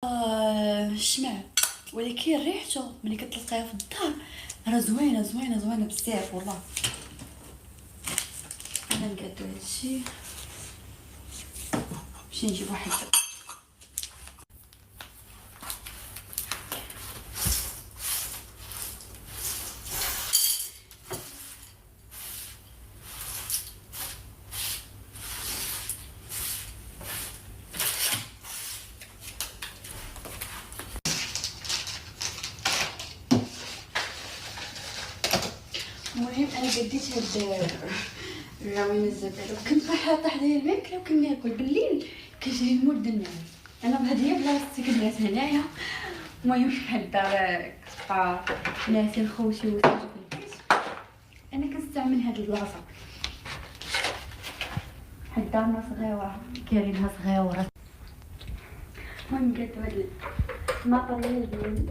الشمع، ولكن ريحته ملي كتلقاها في الدار راه زوينه زوينه زوينه بزاف والله. انا نقادو هادشي، نمشي نجيب واحد. المهم انا قديت هاد الراوين الزبادو، كنت حاطه حدايا الماكله وكناكل بالليل كيجري المود ديال النعاس. انا بهادي بلاصتي كنعس هنايا. المهم في الدار كتبقى ناسين خوتي وساجي في البيت، انا كنستعمل هاد البلاصه. حد دارنا صغيره كاينينها صغيره. المهم قلت هاد الماتريال ديالي